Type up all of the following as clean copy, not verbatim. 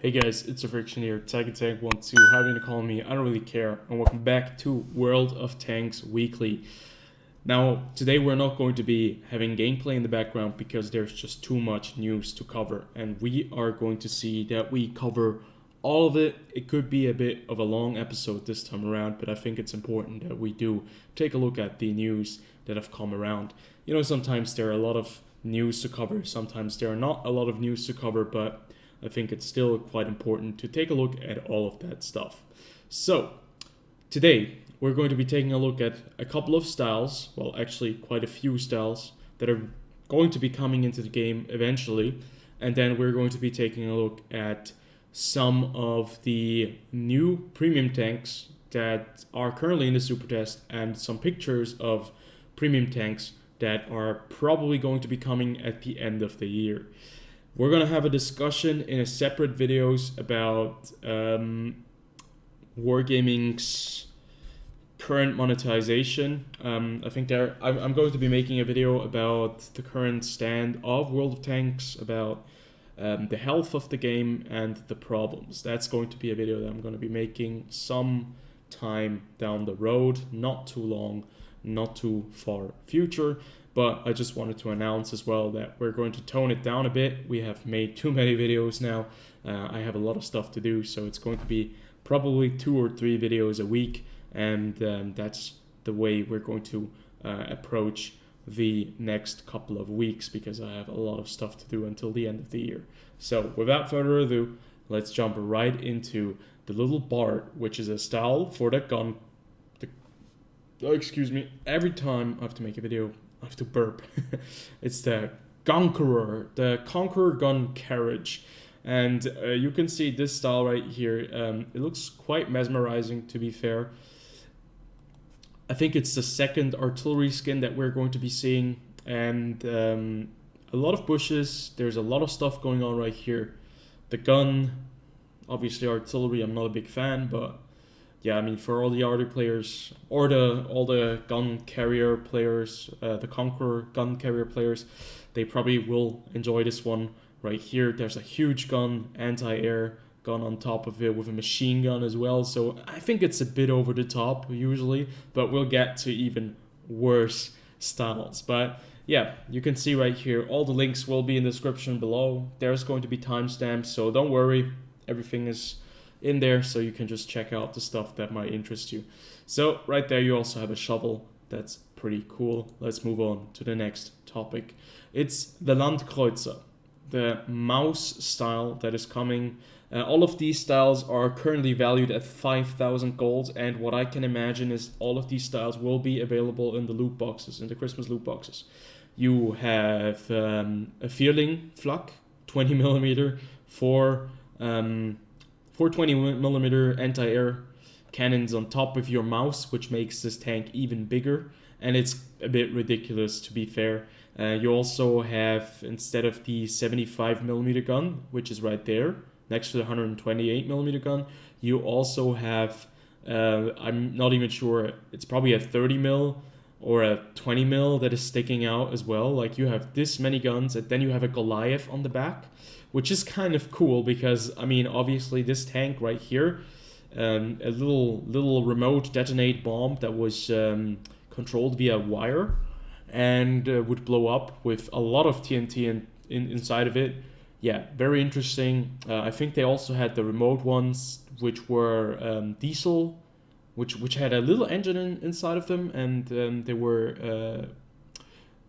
Hey guys, it's TheFrXion here, Tank12, however you call me, I don't really care, and welcome back to World of Tanks Weekly. Now, today we're not going to be having gameplay in the background because there's just too much news to cover, and we are going to see that we cover all of it. It could be a bit of a long episode this time around, but I think it's important that we do take a look at the news that have come around. You know, sometimes there are a lot of news to cover, sometimes there are not a lot of news to cover, but I think it's still quite important to take a look at all of that stuff. So, today we're going to be taking a look at a couple of styles, well actually quite a few styles that are going to be coming into the game eventually, and then we're going to be taking a look at some of the new premium tanks that are currently in the super test and some pictures of premium tanks that are probably going to be coming at the end of the year. We're going to have a discussion in a separate videos about Wargaming's current monetization. I think I'm going to be making a video about the current stand of World of Tanks, about the health of the game and the problems. That's going to be a video that I'm going to be making some time down the road, not too long, not too far future. But I just wanted to announce as well that we're going to tone it down a bit. We have made too many videos now. I have a lot of stuff to do, so it's going to be probably 2 or 3 videos a week. And that's the way we're going to approach the next couple of weeks, because I have a lot of stuff to do until the end of the year. So without further ado, let's jump right into the little Bart, which is a style for the gun. Excuse me, every time I have to make a video, I have to burp. It's the Conqueror, the Conqueror gun carriage. And you can see this style right here. It looks quite mesmerizing, to be fair. I think it's the second artillery skin that we're going to be seeing. And a lot of bushes. There's a lot of stuff going on right here. The gun, obviously artillery, I'm not a big fan, but yeah, I mean, for all the other players, or all the gun carrier players, the Conqueror gun carrier players, they probably will enjoy this one right here. There's a huge gun, anti-air gun on top of it with a machine gun as well. So I think it's a bit over the top usually, but we'll get to even worse styles. But yeah, you can see right here, all the links will be in the description below. There's going to be timestamps, so don't worry, everything is in there, so you can just check out the stuff that might interest you. So right there you also have a shovel. That's pretty cool. Let's move on to the next topic. It's the Landkreuzer, the mouse style that is coming. All of these styles are currently valued at 5,000 gold, and what I can imagine is all of these styles will be available in the loot boxes, in the Christmas loot boxes. You have a Vierling flak, 20mm for 20mm anti-air cannons on top of your mouse, which makes this tank even bigger, and it's a bit ridiculous, to be fair. You also have, instead of the 75mm gun, which is right there next to the 128mm gun, you also have I'm not even sure, it's probably a 30mm or a 20mm that is sticking out as well. Like, you have this many guns, and then you have a Goliath on the back, which is kind of cool because, I mean, obviously this tank right here, a little remote detonate bomb that was controlled via wire and would blow up with a lot of TNT inside of it. Yeah, very interesting. I think they also had the remote ones, which were diesel, which had a little engine inside of them, and they were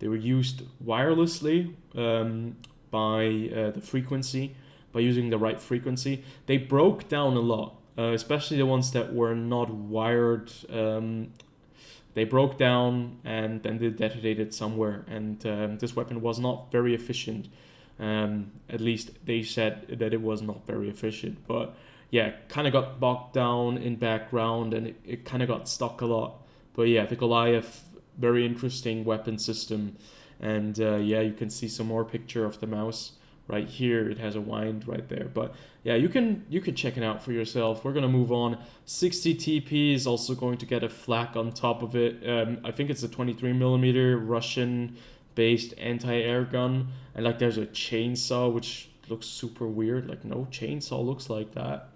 used wirelessly. By the frequency, by using the right frequency. They broke down a lot, especially the ones that were not wired. They broke down and then they detonated somewhere, and this weapon was not very efficient. At least they said that it was not very efficient, but yeah, kind of got bogged down in background, and it kind of got stuck a lot. But yeah, the Goliath, very interesting weapon system. And yeah, you can see some more picture of the mouse right here. It has a wind right there. But yeah, you can check it out for yourself. We're going to move on. 60 TP is also going to get a flak on top of it. I think it's a 23mm Russian-based anti-air gun. And like, there's a chainsaw, which looks super weird. Like no chainsaw looks like that.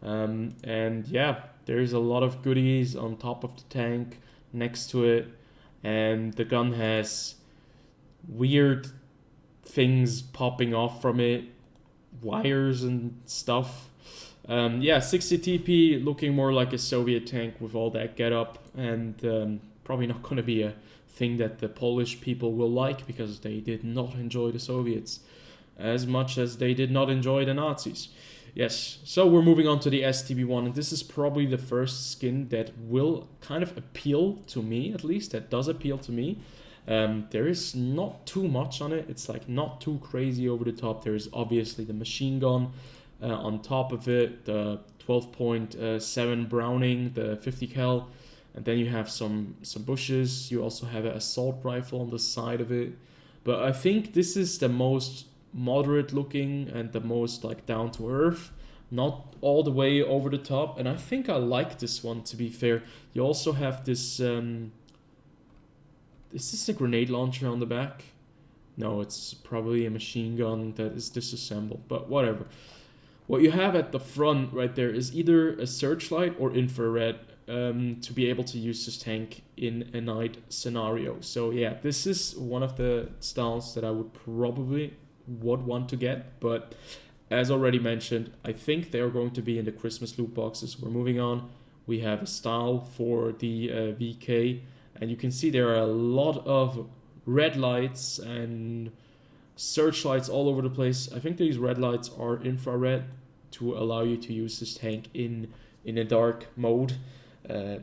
And yeah, there's a lot of goodies on top of the tank next to it, and the gun has weird things popping off from it, wires and stuff. Yeah, 60 TP, looking more like a Soviet tank with all that getup, and probably not going to be a thing that the Polish people will like, because they did not enjoy the Soviets as much as they did not enjoy the Nazis. Yes, so we're moving on to the STB1, and this is probably the first skin that will kind of appeal to me, at least, that does appeal to me. There is not too much on it. It's like not too crazy over the top. There's obviously the machine gun on top of it, the 12.7 Browning, the 50 cal, and then you have some bushes. You also have an assault rifle on the side of it. But I think this is the most moderate looking and the most like down to earth, not all the way over the top. And I think I like this one, to be fair. You also have this is this a grenade launcher on the back? No, it's probably a machine gun that is disassembled, but whatever. What you have at the front right there is either a searchlight or infrared, to be able to use this tank in a night scenario. So yeah, this is one of the styles that I would want to get, but as already mentioned, I think they are going to be in the Christmas loot boxes. We're moving on. We have a style for the VK, and you can see there are a lot of red lights and searchlights all over the place. I think these red lights are infrared to allow you to use this tank in a dark mode,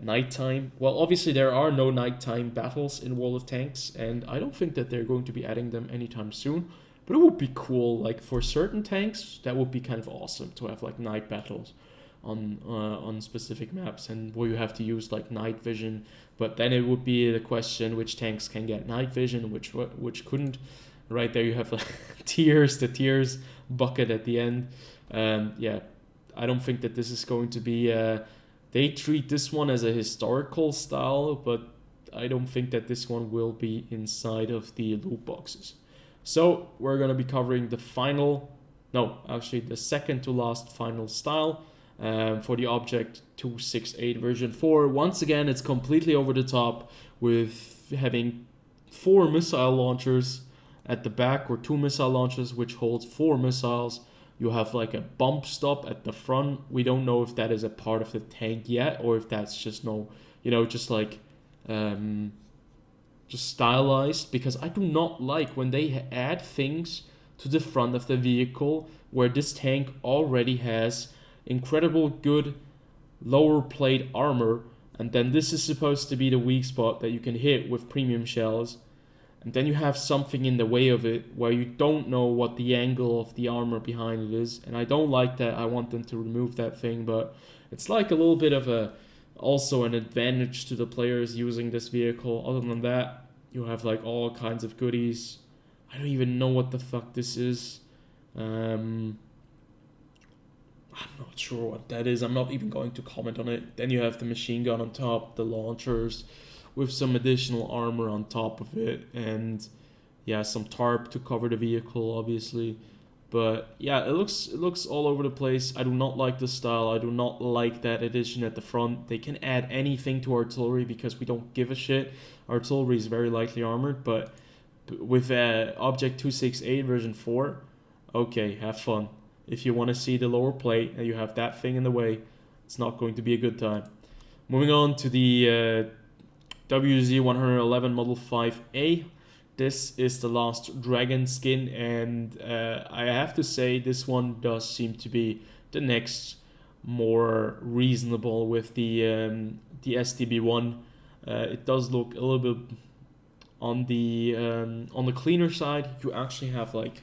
nighttime. Well, obviously there are no nighttime battles in World of Tanks, and I don't think that they're going to be adding them anytime soon. But it would be cool, like for certain tanks, that would be kind of awesome to have like night battles on specific maps, and where you have to use like night vision. But then it would be the question which tanks can get night vision, which couldn't. Right there you have like the tears bucket at the end. Yeah, I don't think that this is going to be they treat this one as a historical style, but I don't think that this one will be inside of the loot boxes. So we're going to be covering the second to last final style for the Object 268 version 4. Once again, it's completely over the top with having 4 missile launchers at the back, or 2 missile launchers which holds 4 missiles. You have like a bump stop at the front. We don't know if that is a part of the tank yet, or if that's just just stylized, because I do not like when they add things to the front of the vehicle where this tank already has incredible good lower plate armor, and then this is supposed to be the weak spot that you can hit with premium shells, and then you have something in the way of it where you don't know what the angle of the armor behind it is, and I don't like that. I want them to remove that thing, but it's like a little bit of also an advantage to the players using this vehicle. Other than that, you have like all kinds of goodies. I don't even know what the fuck this is. I'm not sure what that is. I'm not even going to comment on it. Then you have the machine gun on top, the launchers with some additional armor on top of it, and yeah, some tarp to cover the vehicle, obviously. But yeah, it looks all over the place. I do not like the style. I do not like that addition at the front. They can add anything to artillery because we don't give a shit. Artillery is very lightly armored, but with Object 268 version 4, okay, have fun. If you want to see the lower plate and you have that thing in the way, it's not going to be a good time. Moving on to the WZ111 Model 5A. This is the last dragon skin, and I have to say this one does seem to be the next more reasonable with the STB1. It does look a little bit on the cleaner side. You actually have like,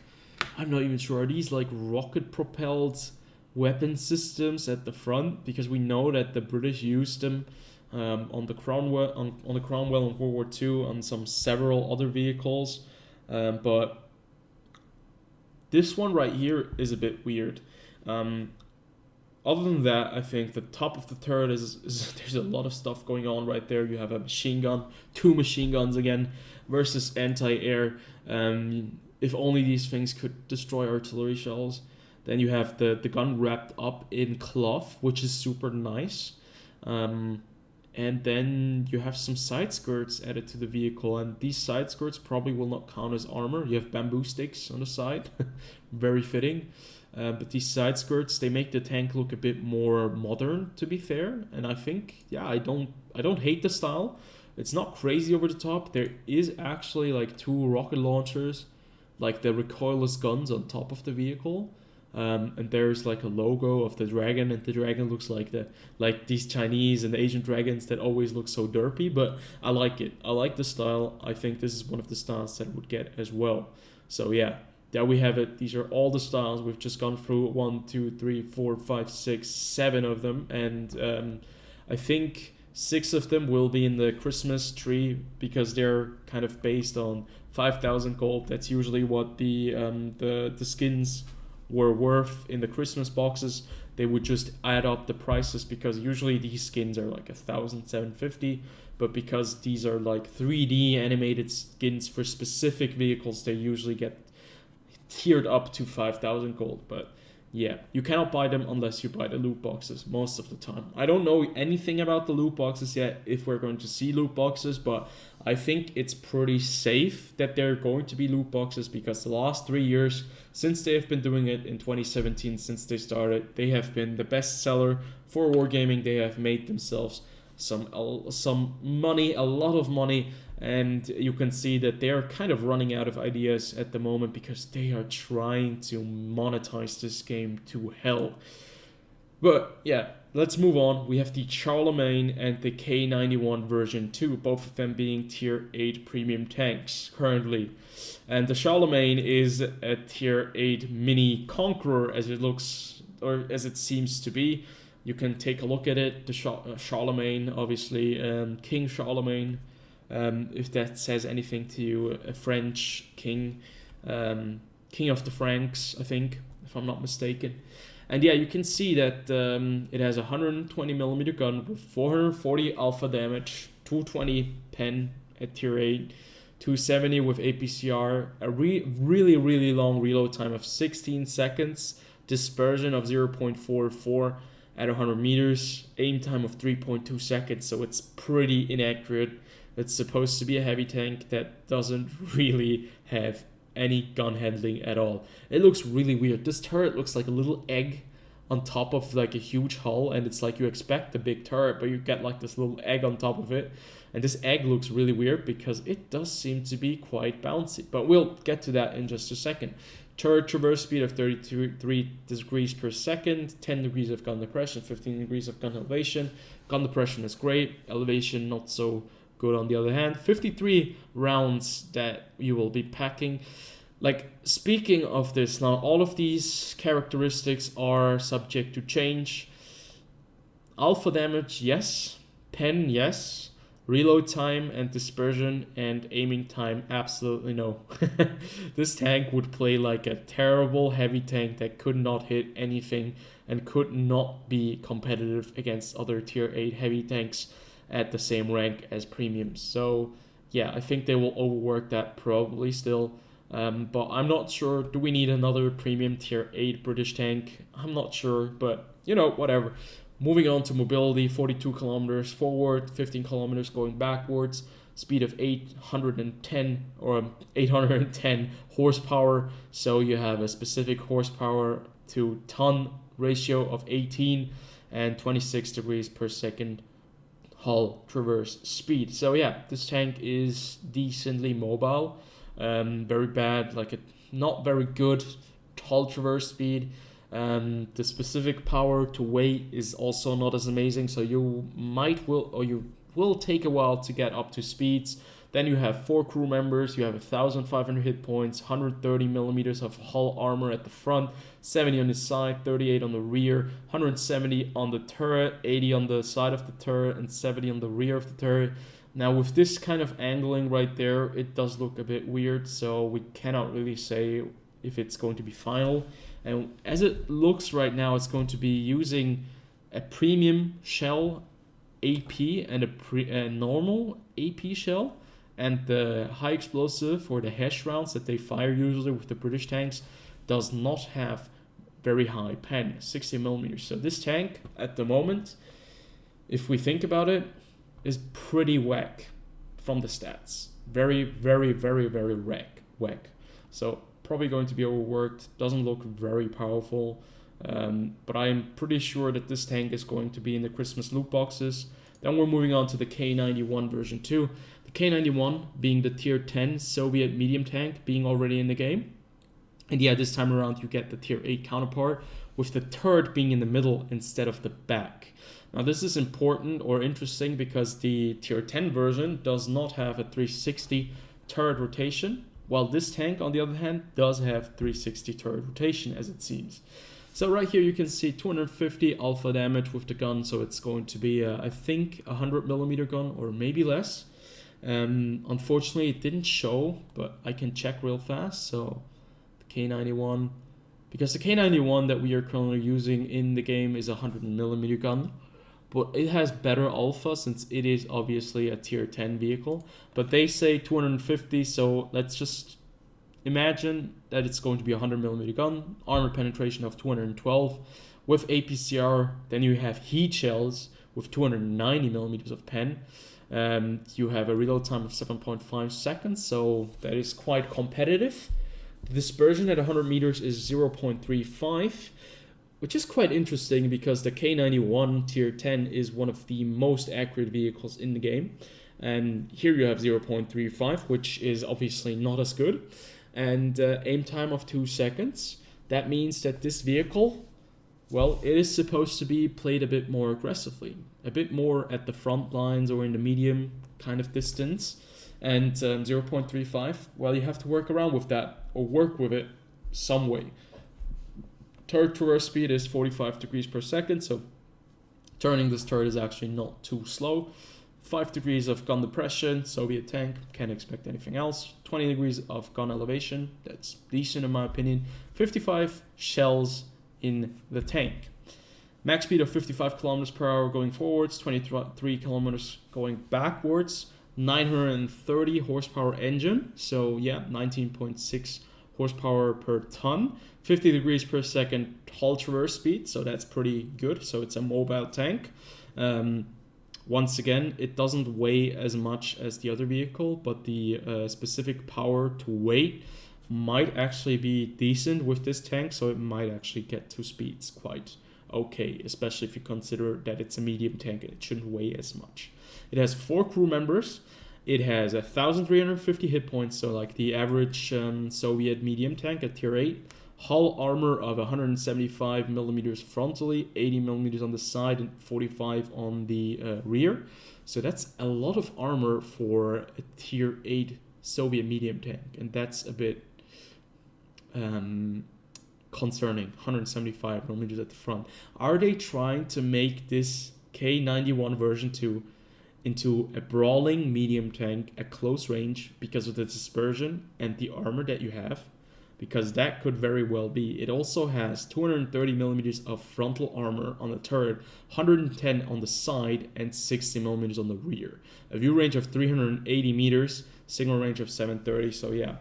I'm not even sure, are these like rocket propelled weapon systems at the front? Because we know that the British used them on the Cromwell in World War II, on several other vehicles, but this one right here is a bit weird. Other than that, I think the top of the turret is there's a lot of stuff going on right there. You have a machine gun, 2 machine guns again versus anti-air. if only these things could destroy artillery shells. Then you have the gun wrapped up in cloth, which is super nice. And then you have some side skirts added to the vehicle, and these side skirts probably will not count as armor. You have bamboo sticks on the side, very fitting. But these side skirts, they make the tank look a bit more modern, to be fair. And I think, yeah, I don't hate the style. It's not crazy over the top. There is actually like 2 rocket launchers, like the recoilless guns on top of the vehicle. And there's like a logo of the dragon, and the dragon looks like these Chinese and Asian dragons that always look so derpy, but I like it. I like the style. I think this is one of the styles that I would get as well. So yeah, there we have it. These are all the styles. We've just gone through 1, 2, 3, 4, 5, 6, 7 of them, and I think 6 of them will be in the Christmas tree because they're kind of based on 5,000 gold. That's usually what the skins were worth in the Christmas boxes. They would just add up the prices because usually these skins are like 1,750, but because these are like 3D animated skins for specific vehicles, they usually get tiered up to 5,000 gold. But yeah, you cannot buy them unless you buy the loot boxes most of the time. I don't know anything about the loot boxes yet, if we're going to see loot boxes, but I think it's pretty safe that they're going to be loot boxes because the last 3 years, since they have been doing it in 2017, since they started, they have been the best seller for wargaming. They have made themselves some money, a lot of money, and you can see that they are kind of running out of ideas at the moment because they are trying to monetize this game to hell. But yeah, let's move on. We have the Charlemagne and the K-91 version 2, both of them being tier 8 premium tanks currently. And the Charlemagne is a tier 8 mini Conqueror as it looks, or as it seems to be. You can take a look at it. The Charlemagne, obviously, King Charlemagne, if that says anything to you, a French king, king of the Franks, I think, if I'm not mistaken. And yeah, you can see that it has a 120mm gun with 440 alpha damage, 220 pen at tier 8, 270 with APCR, a really long reload time of 16 seconds, dispersion of 0.44 at 100 meters, aim time of 3.2 seconds, so it's pretty inaccurate. It's supposed to be a heavy tank that doesn't really have any gun handling at all. It looks really weird. This turret looks like a little egg on top of like a huge hull, and it's like you expect a big turret, but you get like this little egg on top of it. And this egg looks really weird because it does seem to be quite bouncy, but we'll get to that in just a second. Turret traverse speed of 33 degrees per second, 10 degrees of gun depression, 15 degrees of gun elevation. Gun depression is great, elevation not so good on the other hand. 53 rounds that you will be packing. Like, speaking of this, now all of these characteristics are subject to change. Alpha damage, yes. Pen, yes. Reload time and dispersion and aiming time, absolutely no. This tank would play like a terrible heavy tank that could not hit anything and could not be competitive against other tier 8 heavy tanks at the same rank as premiums. So yeah, I think they will overwork that probably still. But I'm not sure. Do we need another premium tier 8 British tank? I'm not sure, but you know, whatever. Moving on to mobility, 42 kilometers forward, 15 kilometers going backwards, speed of 810 horsepower. So you have a specific horsepower to ton ratio of 18 and 26 degrees per second hull traverse speed. So yeah, this tank is decently mobile. Very bad, like a not very good hull traverse speed. The specific power to weight is also not as amazing, so you will take a while to get up to speeds. Then you have 4 crew members, you have 1,500 hit points, 130 millimeters of hull armor at the front, 70 on the side, 38 on the rear, 170 on the turret, 80 on the side of the turret, and 70 on the rear of the turret. Now with this kind of angling right there, it does look a bit weird, so we cannot really say if it's going to be final. And as it looks right now, it's going to be using a premium shell AP and a normal AP shell. and the high explosive or the HESH rounds that they fire usually with the British tanks does not have very high pen, 60 millimeters. So this tank at the moment, if we think about it, is pretty whack from the stats. Very, very, very, very whack. So probably going to be overworked, doesn't look very powerful, but I'm pretty sure that this tank is going to be in the Christmas loot boxes. Then we're moving on to the K-91 version 2. The K-91 being the tier 10 Soviet medium tank being already in the game. And yeah, this time around you get the tier 8 counterpart with the turret being in the middle instead of the back. Now this is important or interesting because the tier 10 version does not have a 360 turret rotation, while this tank on the other hand does have 360 turret rotation as it seems. So right here you can see 250 alpha damage with the gun, so it's going to be I think a 100mm gun or maybe less. Unfortunately it didn't show, but I can check real fast. So the K-91, because the K-91 that we are currently using in the game is a 100mm gun, but it has better alpha since it is obviously a tier 10 vehicle. But they say 250, so let's just imagine that it's going to be a 100mm gun, armor penetration of 212 with APCR. Then you have heat shells with 290mm of pen. You have a reload time of 7.5 seconds, so that is quite competitive. The dispersion at 100 meters is 0.35, which is quite interesting because the K-91 tier 10 is one of the most accurate vehicles in the game. And here you have 0.35, which is obviously not as good. And aim time of 2 seconds. That means that this vehicle, well, it is supposed to be played a bit more aggressively, a bit more at the front lines or in the medium kind of distance. And 0.35, well, you have to work around with that or work with it some way. Turret traverse speed is 45 degrees per second, so turning this turret is actually not too slow. 5 degrees of gun depression, Soviet tank, can't expect anything else. 20 degrees of gun elevation, that's decent in my opinion. 55 shells in the tank. Max speed of 55 kilometers per hour going forwards, 23 kilometers going backwards. 930 horsepower engine, so yeah, 19.6 horsepower per ton. 50 degrees per second hull traverse speed, so that's pretty good. So it's a mobile tank. Once again, it doesn't weigh as much as the other vehicle, but the specific power to weight might actually be decent with this tank, so it might actually get to speeds quite okay, especially if you consider that it's a medium tank and it shouldn't weigh as much. It has 4 crew members. It has 1,350 hit points, so like the average Soviet medium tank at tier 8. Hull armor of 175 millimeters frontally, 80 millimeters on the side, and 45 on the rear. So that's a lot of armor for a tier 8 Soviet medium tank, and that's a bit concerning. 175 millimeters at the front. Are they trying to make this K-91 version 2 into a brawling medium tank at close range because of the dispersion and the armor that you have? Because that could very well be. It also has 230 millimeters of frontal armor on the turret, 110 on the side, and 60 millimeters on the rear. A view range of 380 meters, signal range of 730, so yeah.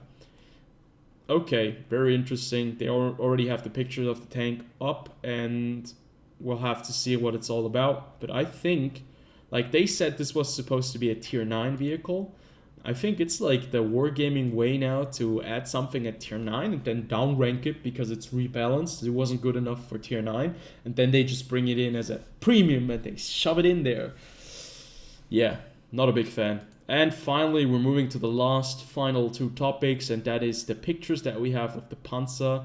Okay, very interesting. They already have the pictures of the tank up, and we'll have to see what it's all about. But I think, like they said this was supposed to be a tier 9 vehicle. I think it's like the wargaming way now to add something at tier 9 and then downrank it because it's rebalanced. It wasn't good enough for tier 9. And then they just bring it in as a premium and they shove it in there. Yeah, not a big fan. And finally, we're moving to the final 2 topics, and that is the pictures that we have of the Pz.Sfl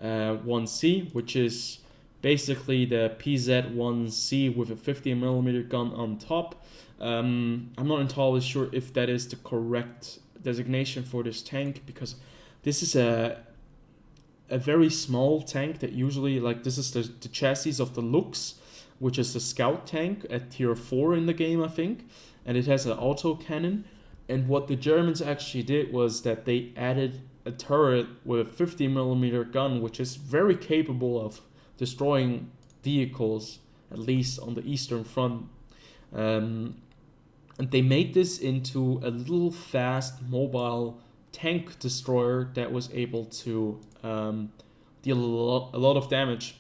1C, which is basically the Pz.1C with a 50mm gun on top. I'm not entirely sure if that is the correct designation for this tank, because this is a very small tank that usually, like this is the chassis of the Lux, which is a scout tank at tier 4 in the game, I think, and it has an auto cannon. And what the Germans actually did was that they added a turret with a 50mm gun, which is very capable of destroying vehicles, at least on the Eastern Front. And they made this into a little fast mobile tank destroyer that was able to deal a lot of damage.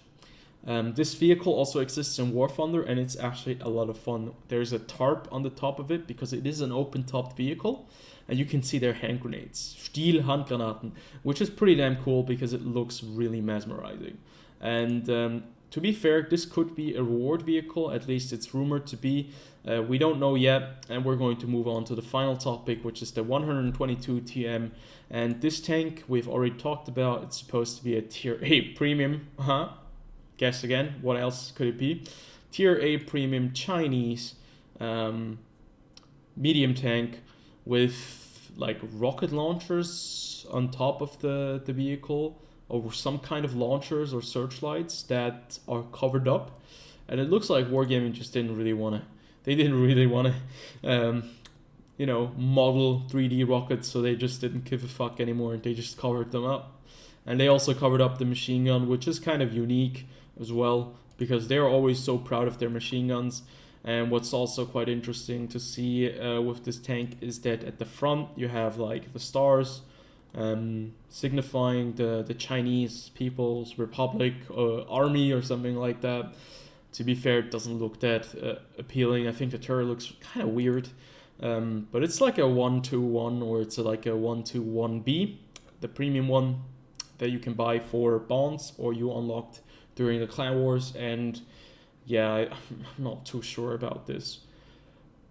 This vehicle also exists in War Thunder, and it's actually a lot of fun. There's a tarp on the top of it because it is an open-topped vehicle, and you can see their hand grenades, Stiel-Handgranaten, which is pretty damn cool because it looks really mesmerizing. And to be fair, this could be a reward vehicle, at least it's rumored to be. We don't know yet, and we're going to move on to the final topic, which is the 122 TM. And this tank we've already talked about. It's supposed to be a tier A premium. Guess again, what else could it be? Tier A premium Chinese medium tank with like rocket launchers on top of the vehicle, or some kind of launchers or searchlights that are covered up. And it looks like Wargaming just didn't really want to, you know, model 3D rockets, so they just didn't give a fuck anymore, and they just covered them up. And they also covered up the machine gun, which is kind of unique as well, because they're always so proud of their machine guns. And what's also quite interesting to see with this tank is that at the front you have like the stars, signifying the Chinese People's Republic army or something like that. To be fair, it doesn't look that appealing. I think the turret looks kind of weird, but it's like a 121, or it's like a 121B, the premium one that you can buy for bonds or you unlocked during the Clan Wars. And yeah, I'm not too sure about this.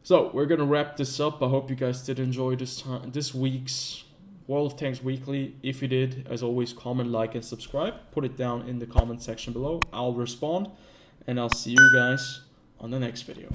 So we're gonna wrap this up. I hope you guys did enjoy this week's World of Tanks Weekly. If you did, as always, comment, like, and subscribe. Put it down in the comment section below. I'll respond, and I'll see you guys on the next video.